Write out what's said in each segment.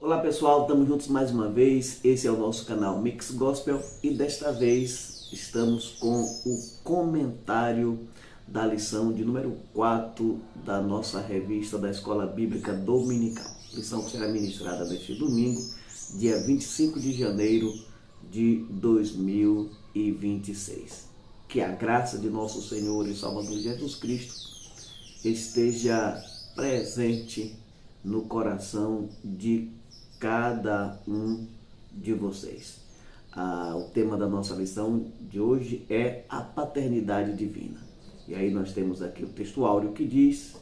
Olá pessoal, estamos juntos mais uma vez. Esse é o nosso canal Mix Gospel e desta vez estamos com o comentário da lição de número 4 da nossa revista da Escola Bíblica Dominical. Lição que será ministrada neste domingo, dia 25 de janeiro de 2026. Que a graça de nosso Senhor e Salvador Jesus Cristo esteja presente no coração de cada um de vocês. O tema da nossa lição de hoje é a paternidade divina. E aí nós temos aqui o texto áureo que diz: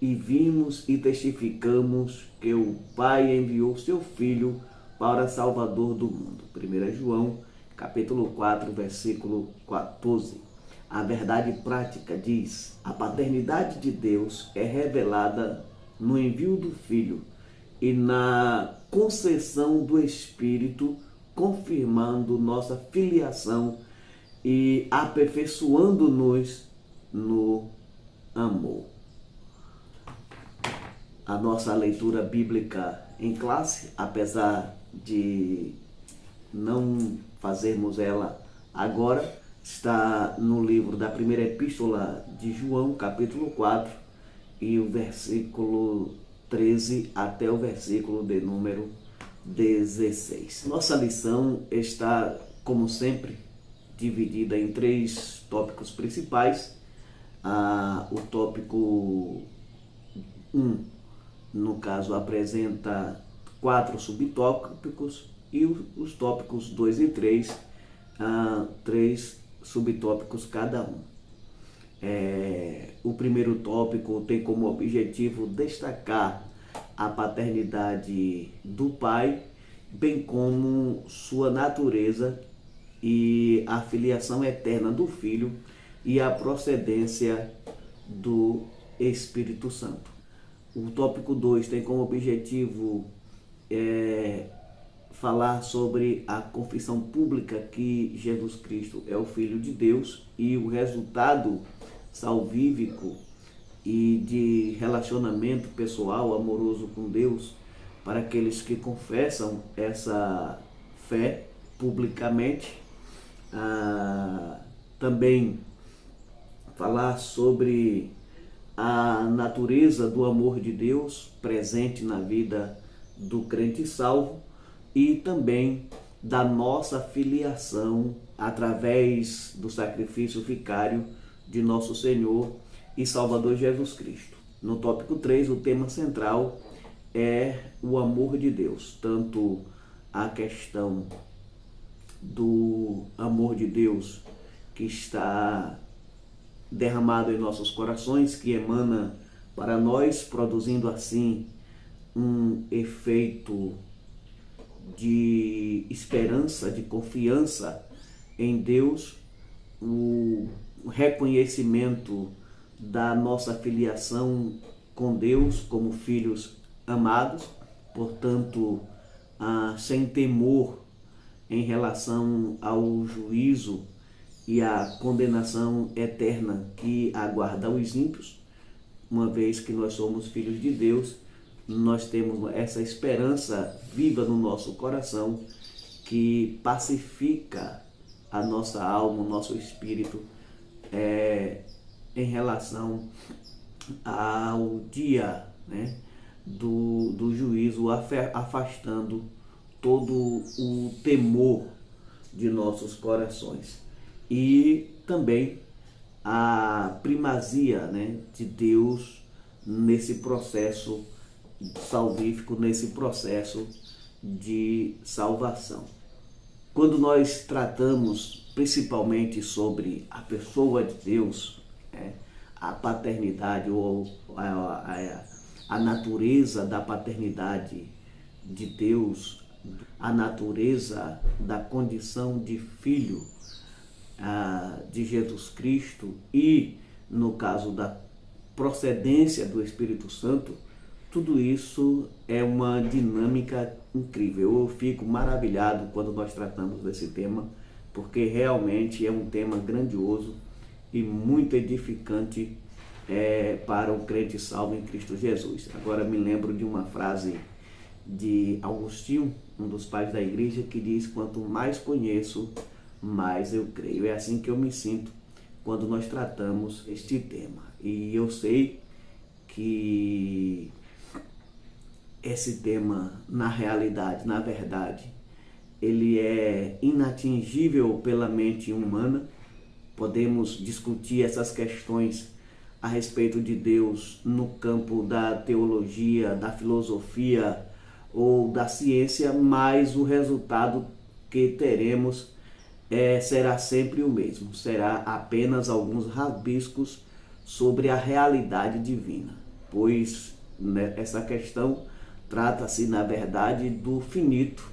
e vimos e testificamos que o Pai enviou seu Filho para Salvador do mundo. 1 João, capítulo 4, versículo 14. A verdade prática diz: a paternidade de Deus é revelada no envio do Filho e na concessão do Espírito, confirmando nossa filiação e aperfeiçoando-nos no amor. A nossa leitura bíblica em classe, apesar de não fazermos ela agora, está no livro da primeira epístola de João, capítulo 4, e o versículo 13 até o versículo de número 16. Nossa lição está, como sempre, dividida em 3 tópicos principais. O tópico 1, no caso, apresenta 4 subtópicos e os tópicos 2 e 3, 3 subtópicos cada um. O primeiro tópico tem como objetivo destacar a paternidade do Pai, bem como sua natureza e a filiação eterna do Filho e a procedência do Espírito Santo. O tópico 2 tem como objetivo falar sobre a confissão pública que Jesus Cristo é o Filho de Deus e o resultado salvífico e de relacionamento pessoal, amoroso com Deus, para aqueles que confessam essa fé publicamente. Também falar sobre a natureza do amor de Deus presente na vida do crente salvo e também da nossa filiação através do sacrifício vicário de nosso Senhor e Salvador Jesus Cristo. No tópico 3, o tema central é o amor de Deus, tanto a questão do amor de Deus que está derramado em nossos corações, que emana para nós, produzindo assim um efeito de esperança, de confiança em Deus, o reconhecimento da nossa filiação com Deus como filhos amados, portanto, sem temor em relação ao juízo e à condenação eterna que aguarda os ímpios. Uma vez que nós somos filhos de Deus, nós temos essa esperança viva no nosso coração que pacifica a nossa alma, o nosso espírito, em relação ao dia, do juízo, afastando todo o temor de nossos corações. E também a primazia, de Deus nesse processo salvífico, nesse processo de salvação. Quando nós tratamos principalmente sobre a pessoa de Deus, a paternidade ou a natureza da paternidade de Deus, a natureza da condição de filho de Jesus Cristo e, no caso da procedência do Espírito Santo, tudo isso é uma dinâmica incrível. Eu fico maravilhado quando nós tratamos desse tema, porque realmente é um tema grandioso e muito edificante para o crente salvo em Cristo Jesus. Agora me lembro de uma frase de Agostinho, um dos pais da igreja, que diz: quanto mais conheço, mais eu creio. É assim que eu me sinto quando nós tratamos este tema. E eu sei que esse tema, na realidade, na verdade, ele é inatingível pela mente humana. Podemos discutir essas questões a respeito de Deus no campo da teologia, da filosofia ou da ciência, mas o resultado que teremos será sempre o mesmo. Será apenas alguns rabiscos sobre a realidade divina, pois essa questão trata-se, na verdade, do finito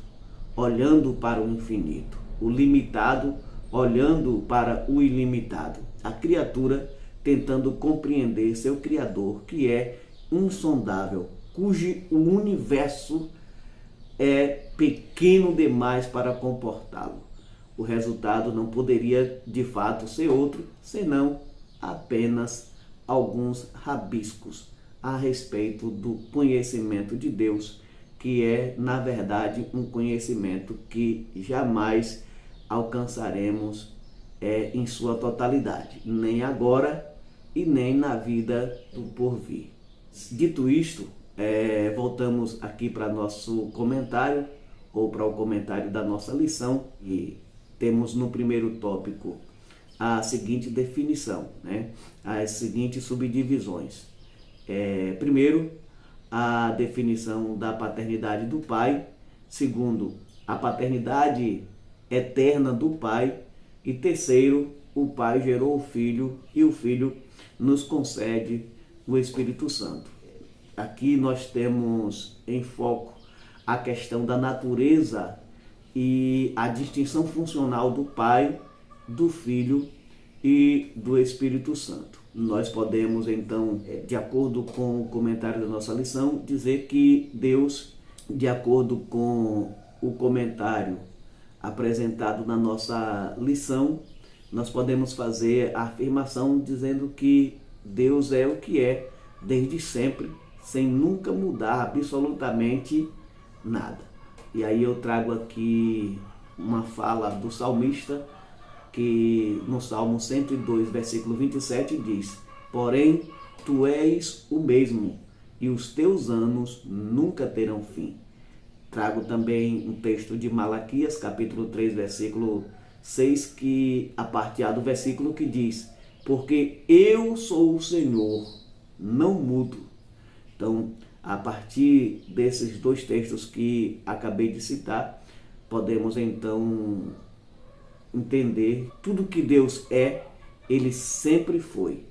olhando para o infinito, o limitado olhando para o ilimitado, a criatura tentando compreender seu Criador, que é insondável, cujo o universo é pequeno demais para comportá-lo. O resultado não poderia de fato ser outro, senão apenas alguns rabiscos a respeito do conhecimento de Deus, que é, na verdade, um conhecimento que jamais alcançaremos em sua totalidade, nem agora e nem na vida do porvir. Dito isto, voltamos aqui para nosso comentário, ou para o comentário da nossa lição, e temos no primeiro tópico a seguinte definição, as seguintes subdivisões. Primeiro, a definição da paternidade do Pai. Segundo, a paternidade eterna do Pai. E terceiro, o Pai gerou o Filho e o Filho nos concede o Espírito Santo. Aqui nós temos em foco a questão da natureza e a distinção funcional do Pai, do Filho e do Espírito Santo. Nós podemos, então, de acordo com o comentário da nossa lição, dizer que Deus, de acordo com o comentário apresentado na nossa lição, nós podemos fazer a afirmação dizendo que Deus é o que é desde sempre, sem nunca mudar absolutamente nada. E aí eu trago aqui uma fala do salmista, que no Salmo 102, versículo 27 diz: porém, tu és o mesmo, e os teus anos nunca terão fim. Trago também um texto de Malaquias, capítulo 3, versículo 6, que a parte A do versículo, que diz: porque eu sou o Senhor, não mudo. Então, a partir desses dois textos que acabei de citar, podemos então entender tudo que Deus é, ele sempre foi.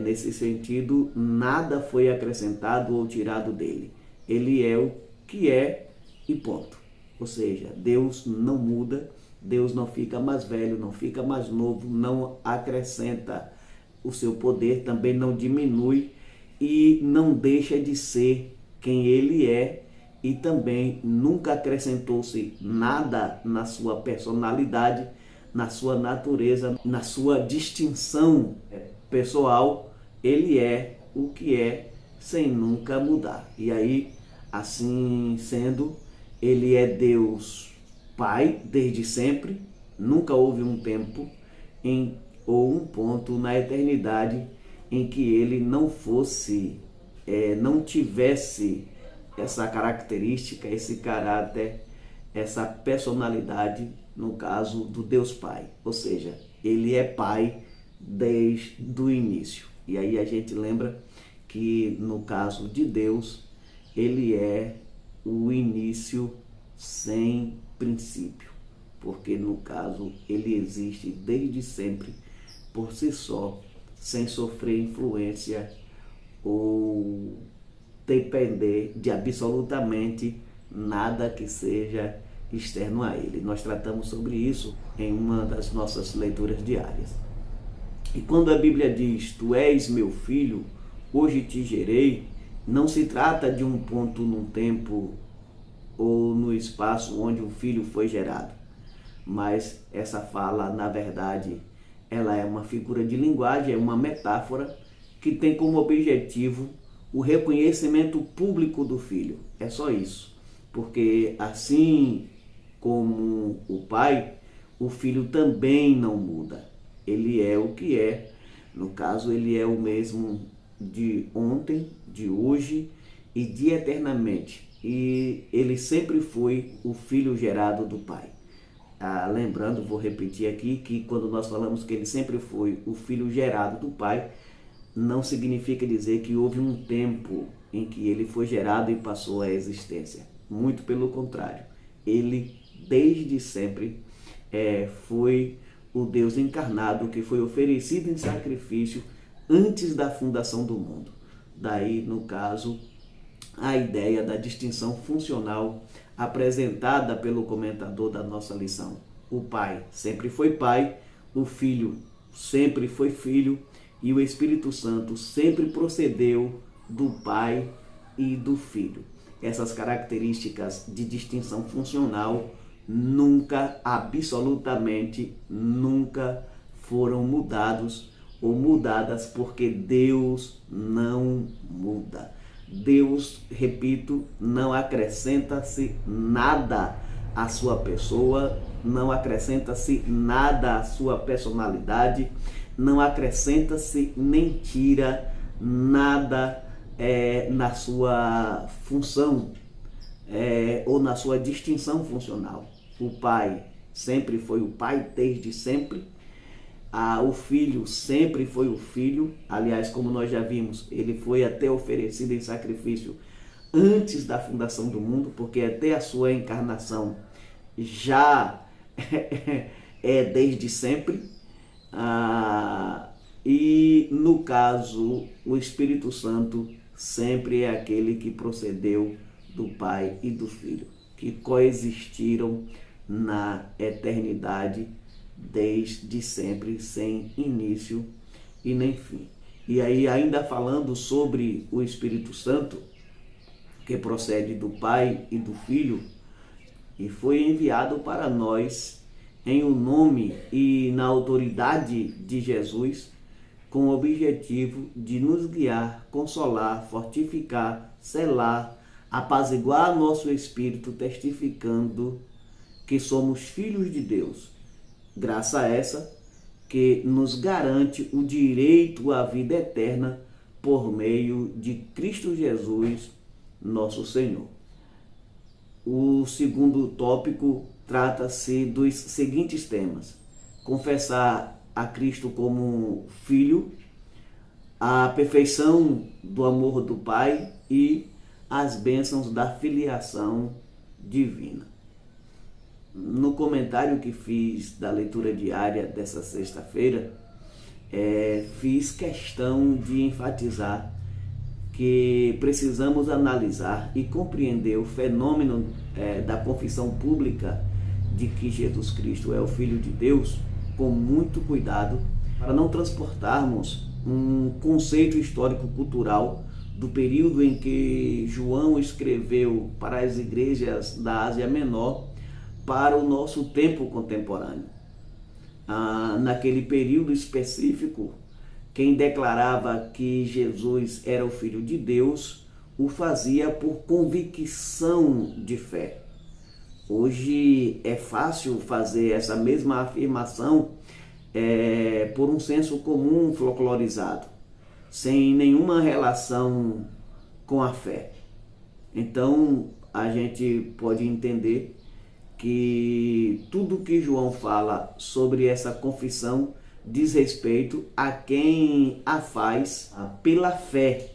Nesse sentido, nada foi acrescentado ou tirado dele. Ele é o que é e ponto. Ou seja, Deus não muda, Deus não fica mais velho, não fica mais novo, não acrescenta o seu poder, também não diminui e não deixa de ser quem ele é, e também nunca acrescentou-se nada na sua personalidade, na sua natureza, na sua distinção pessoal. Ele é o que é, sem nunca mudar. E aí, assim sendo, ele é Deus Pai desde sempre. Nunca houve um tempo ou um ponto na eternidade em que ele não fosse, não tivesse essa característica, esse caráter, essa personalidade, no caso do Deus Pai. Ou seja, ele é Pai desde o início. E aí a gente lembra que no caso de Deus, ele é o início sem princípio, porque no caso ele existe desde sempre por si só, sem sofrer influência ou depender de absolutamente nada que seja externo a ele. Nós tratamos sobre isso em uma das nossas leituras diárias. E quando a Bíblia diz: tu és meu filho, hoje te gerei, não se trata de um ponto no tempo ou no espaço onde o filho foi gerado, mas essa fala, na verdade, ela é uma figura de linguagem, é uma metáfora que tem como objetivo o reconhecimento público do filho. É só isso. porque assim como o Pai, o Filho também não muda. Ele é o que é. No caso, ele é o mesmo de ontem, de hoje e de eternamente. E ele sempre foi o Filho gerado do Pai. Lembrando, vou repetir aqui, que quando nós falamos que ele sempre foi o Filho gerado do Pai, não significa dizer que houve um tempo em que ele foi gerado e passou à existência. Muito pelo contrário. Ele, desde sempre, foi o Deus encarnado que foi oferecido em sacrifício antes da fundação do mundo. Daí, no caso, a ideia da distinção funcional apresentada pelo comentador da nossa lição. O Pai sempre foi Pai, o Filho sempre foi Filho e o Espírito Santo sempre procedeu do Pai e do Filho. Essas características de distinção funcional nunca, absolutamente nunca foram mudados ou mudadas, porque Deus não muda. Deus, repito, não acrescenta-se nada à sua pessoa, não acrescenta-se nada à sua personalidade, não acrescenta-se nem tira nada na sua função ou na sua distinção funcional. O Pai sempre foi o Pai, desde sempre. O Filho sempre foi o Filho. Aliás, como nós já vimos, ele foi até oferecido em sacrifício antes da fundação do mundo, porque até a sua encarnação já é desde sempre. E no caso, o Espírito Santo sempre é aquele que procedeu do Pai e do Filho, que coexistiram na eternidade desde sempre, sem início e nem fim. E aí, ainda falando sobre o Espírito Santo, que procede do Pai e do Filho, e foi enviado para nós em o nome e na autoridade de Jesus, com o objetivo de nos guiar, consolar, fortificar, selar, apaziguar nosso espírito, testificando que somos filhos de Deus. Graça essa que nos garante o direito à vida eterna por meio de Cristo Jesus, nosso Senhor. O segundo tópico trata-se dos seguintes temas: confessar a Cristo como Filho, a perfeição do amor do Pai e as bênçãos da filiação divina. No comentário que fiz da leitura diária dessa sexta-feira, fiz questão de enfatizar que precisamos analisar e compreender o fenômeno da confissão pública de que Jesus Cristo é o Filho de Deus com muito cuidado, para não transportarmos um conceito histórico-cultural do período em que João escreveu para as igrejas da Ásia Menor para o nosso tempo contemporâneo. Naquele período específico, quem declarava que Jesus era o Filho de Deus o fazia por convicção de fé. Hoje é fácil fazer essa mesma afirmação por um senso comum folclorizado, sem nenhuma relação com a fé. Então, a gente pode entender que tudo que João fala sobre essa confissão diz respeito a quem a faz pela fé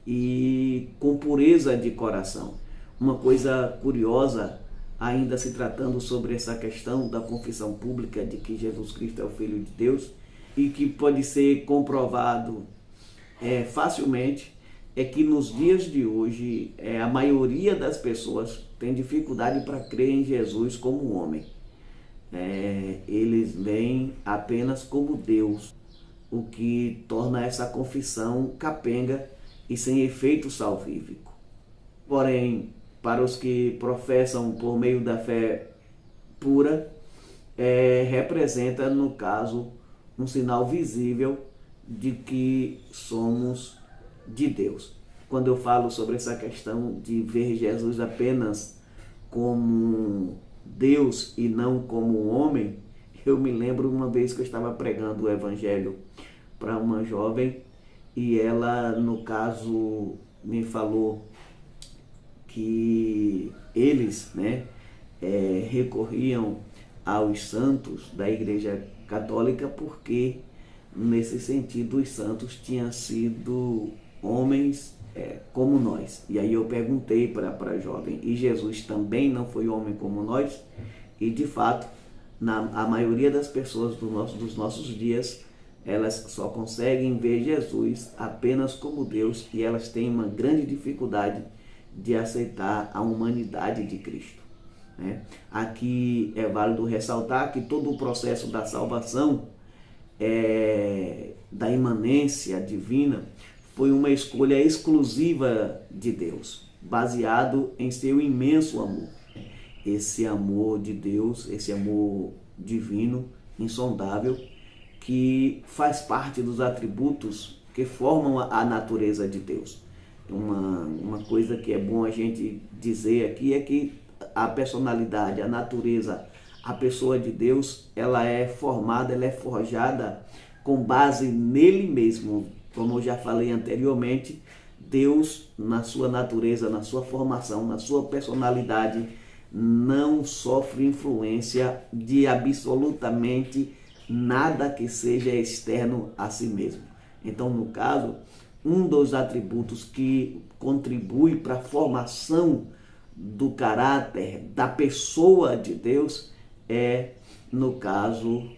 e com pureza de coração. Uma coisa curiosa, ainda se tratando sobre essa questão da confissão pública de que Jesus Cristo é o Filho de Deus, e que pode ser comprovado facilmente, é que nos dias de hoje a maioria das pessoas tem dificuldade para crer em Jesus como homem. Eles veem apenas como Deus, o que torna essa confissão capenga e sem efeito salvífico. Porém, para os que professam por meio da fé pura, representa, no caso, um sinal visível de que somos de Deus. Quando eu falo sobre essa questão de ver Jesus apenas como Deus e não como um homem, eu me lembro uma vez que eu estava pregando o evangelho para uma jovem e ela, no caso, me falou que eles, né, recorriam aos santos da Igreja Católica porque, nesse sentido, os santos tinham sido homens como nós. E aí eu perguntei para a jovem, e Jesus também não foi homem como nós? E, de fato, a maioria das pessoas dos nossos dias, elas só conseguem ver Jesus apenas como Deus e elas têm uma grande dificuldade de aceitar a humanidade de Cristo. Aqui é válido ressaltar que todo o processo da salvação, da imanência divina, foi uma escolha exclusiva de Deus, baseado em seu imenso amor. Esse amor de Deus, esse amor divino, insondável, que faz parte dos atributos que formam a natureza de Deus. Uma coisa que é bom a gente dizer aqui é que a personalidade, a natureza, a pessoa de Deus, ela é formada, ela é forjada com base nele mesmo. Como eu já falei anteriormente, Deus, na sua natureza, na sua formação, na sua personalidade, não sofre influência de absolutamente nada que seja externo a si mesmo. Então, no caso, um dos atributos que contribui para a formação do caráter da pessoa de Deus é, no caso,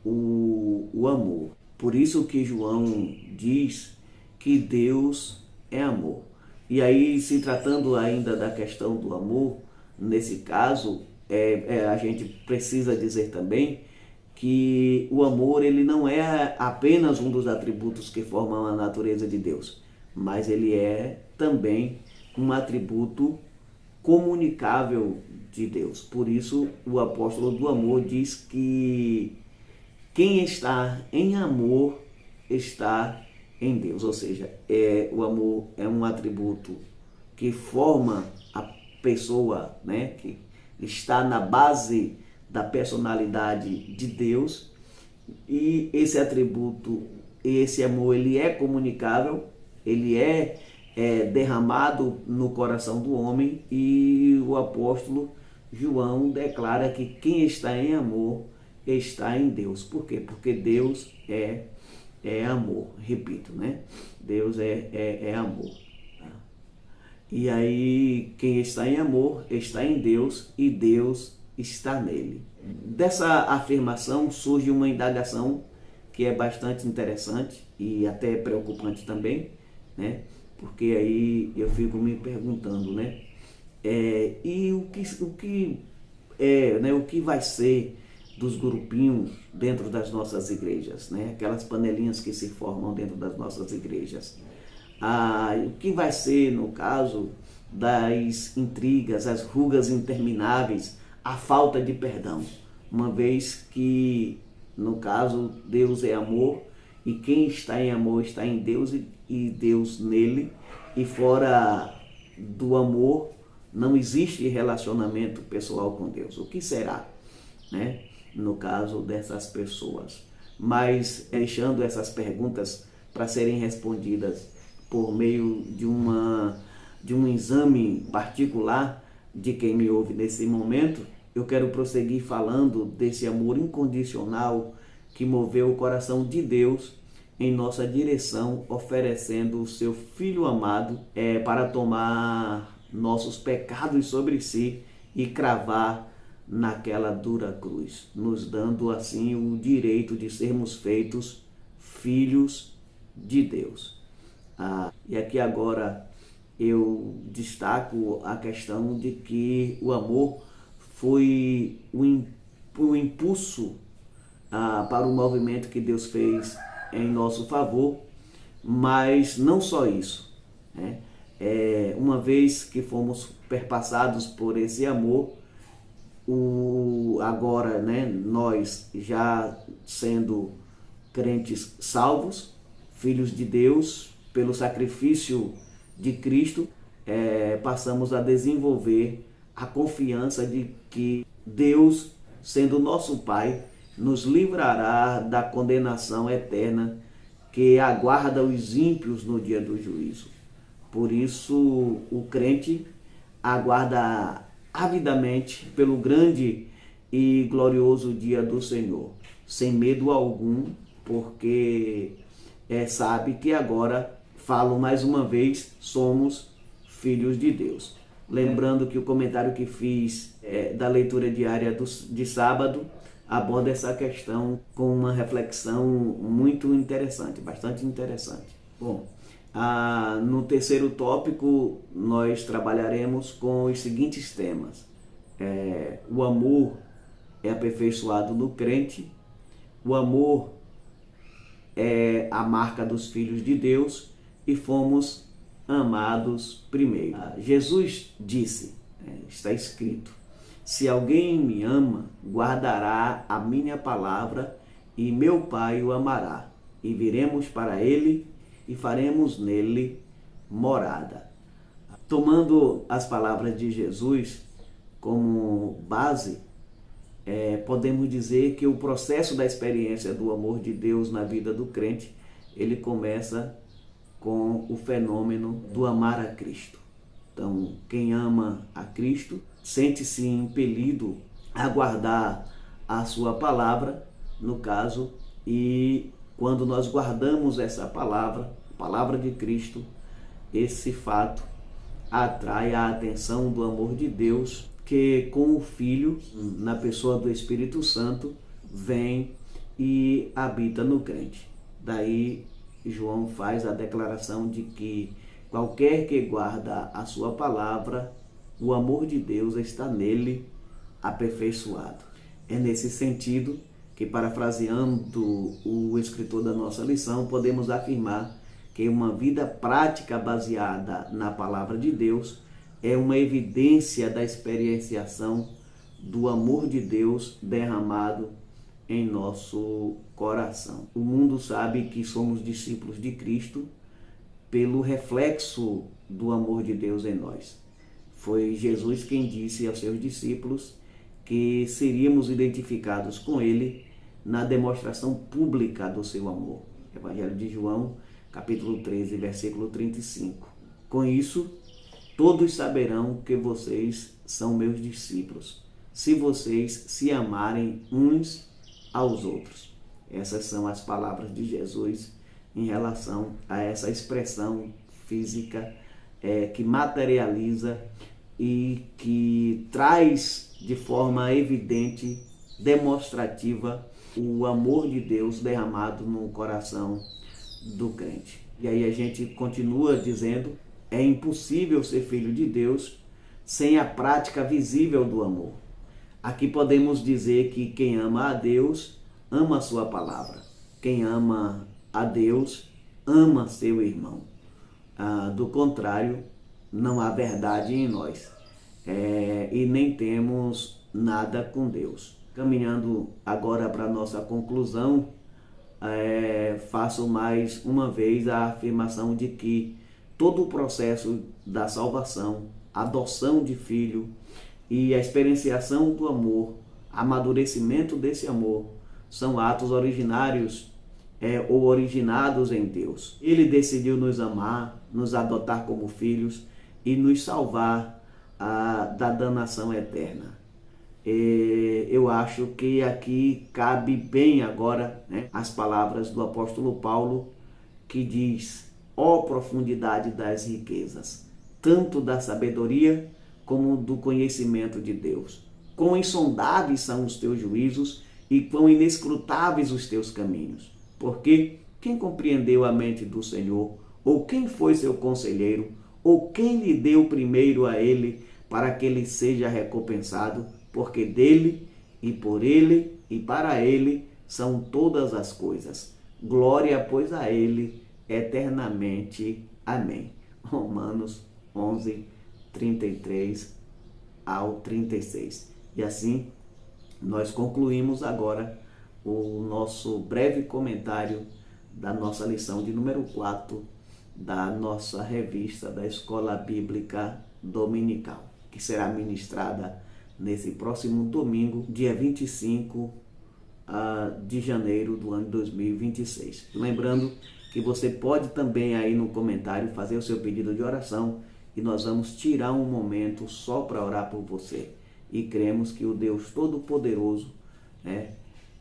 o amor. Por isso que João diz que Deus é amor. E aí, se tratando ainda da questão do amor, nesse caso, a gente precisa dizer também que o amor, ele não é apenas um dos atributos que formam a natureza de Deus, mas ele é também um atributo comunicável de Deus. Por isso, o apóstolo do amor diz que quem está em amor está em Deus. Ou seja, o amor é um atributo que forma a pessoa, né, que está na base da personalidade de Deus, e esse atributo, esse amor, ele é comunicável, ele é derramado no coração do homem, e o apóstolo João declara que quem está em amor está em Deus. Por quê? Porque Deus é amor, repito, né? Deus é amor. E aí, quem está em amor está em Deus e Deus está nele. Dessa afirmação surge uma indagação que é bastante interessante e até preocupante também, né? Porque aí eu fico me perguntando, né? E o que vai ser dos grupinhos dentro das nossas igrejas, né? Aquelas panelinhas que se formam dentro das nossas igrejas. O que vai ser, no caso, das intrigas, as rugas intermináveis, a falta de perdão, uma vez que, no caso, Deus é amor e quem está em amor está em Deus e Deus nele, e fora do amor não existe relacionamento pessoal com Deus. O que será, né, no caso dessas pessoas? Mas deixando essas perguntas para serem respondidas por meio de um exame particular de quem me ouve nesse momento, eu quero prosseguir falando desse amor incondicional que moveu o coração de Deus em nossa direção, oferecendo o seu Filho amado para tomar nossos pecados sobre si e cravar naquela dura cruz, nos dando assim o direito de sermos feitos filhos de Deus. E aqui agora eu destaco a questão de que o amor foi o impulso para o movimento que Deus fez em nosso favor, mas não só isso, né? Uma vez que fomos perpassados por esse amor, agora, né, nós já sendo crentes salvos, filhos de Deus, pelo sacrifício de Cristo, passamos a desenvolver a confiança de que Deus, sendo nosso Pai, nos livrará da condenação eterna que aguarda os ímpios no dia do juízo. Por isso, o crente aguarda avidamente pelo grande e glorioso dia do Senhor, sem medo algum, porque sabe que agora, falo mais uma vez, somos filhos de Deus. Lembrando que o comentário que fiz da leitura diária de sábado aborda essa questão com uma reflexão muito interessante, bastante interessante. Bom, no terceiro tópico nós trabalharemos com os seguintes temas. O amor é aperfeiçoado no crente, o amor é a marca dos filhos de Deus e fomos amados primeiro. Jesus disse, está escrito, se alguém me ama, guardará a minha palavra e meu Pai o amará. E viremos para ele e faremos nele morada. Tomando as palavras de Jesus como base, podemos dizer que o processo da experiência do amor de Deus na vida do crente, ele começa com o fenômeno do amar a Cristo. Então, quem ama a Cristo sente-se impelido a guardar a sua palavra, no caso, e quando nós guardamos essa palavra, a palavra de Cristo, esse fato atrai a atenção do amor de Deus, que com o Filho, na pessoa do Espírito Santo, vem e habita no crente. Daí João faz a declaração de que qualquer que guarda a sua palavra, o amor de Deus está nele aperfeiçoado. É nesse sentido que, parafraseando o escritor da nossa lição, podemos afirmar que uma vida prática baseada na palavra de Deus é uma evidência da experienciação do amor de Deus derramado em nosso coração. O mundo sabe que somos discípulos de Cristo pelo reflexo do amor de Deus em nós. Foi Jesus quem disse aos seus discípulos que seríamos identificados com ele na demonstração pública do seu amor. Evangelho de João, capítulo 13, versículo 35. Com isso, todos saberão que vocês são meus discípulos, se vocês se amarem uns aos outros. Essas são as palavras de Jesus em relação a essa expressão física que materializa e que traz de forma evidente, demonstrativa, o amor de Deus derramado no coração do crente. E aí a gente continua dizendo, é impossível ser filho de Deus sem a prática visível do amor. Aqui podemos dizer que quem ama a Deus, ama a sua palavra. Quem ama a Deus, ama seu irmão. Do contrário, não há verdade em nós. E nem temos nada com Deus. Caminhando agora para a nossa conclusão, faço mais uma vez a afirmação de que todo o processo da salvação, adoção de filho e a experienciação do amor, amadurecimento desse amor, são atos originários ou originados em Deus. Ele decidiu nos amar, nos adotar como filhos e nos salvar da danação eterna. Eu acho que aqui cabe bem agora as palavras do apóstolo Paulo, que diz: ó profundidade das riquezas, tanto da sabedoria como do conhecimento de Deus. Quão insondáveis são os teus juízos e quão inescrutáveis os teus caminhos. Porque quem compreendeu a mente do Senhor? Ou quem foi seu conselheiro? Ou quem lhe deu primeiro a ele, para que ele seja recompensado? Porque dele, e por ele, e para ele são todas as coisas. Glória, pois, a ele eternamente. Amém. Romanos 11, 33 ao 36. E assim, nós concluímos agora o nosso breve comentário da nossa lição de número 4 da nossa revista da Escola Bíblica Dominical. que será ministrada nesse próximo domingo, dia 25 de janeiro do ano 2026. Lembrando que você pode também aí no comentário fazer o seu pedido de oração e nós vamos tirar um momento só para orar por você. E cremos que o Deus Todo-Poderoso,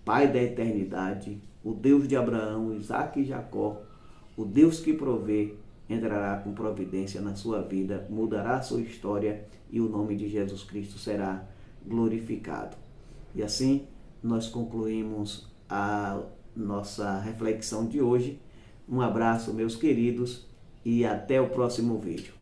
Pai da eternidade, o Deus de Abraão, Isaque e Jacó, o Deus que provê, entrará com providência na sua vida, mudará a sua história e o nome de Jesus Cristo será glorificado. E assim nós concluímos a nossa reflexão de hoje. Um abraço, meus queridos, e até o próximo vídeo.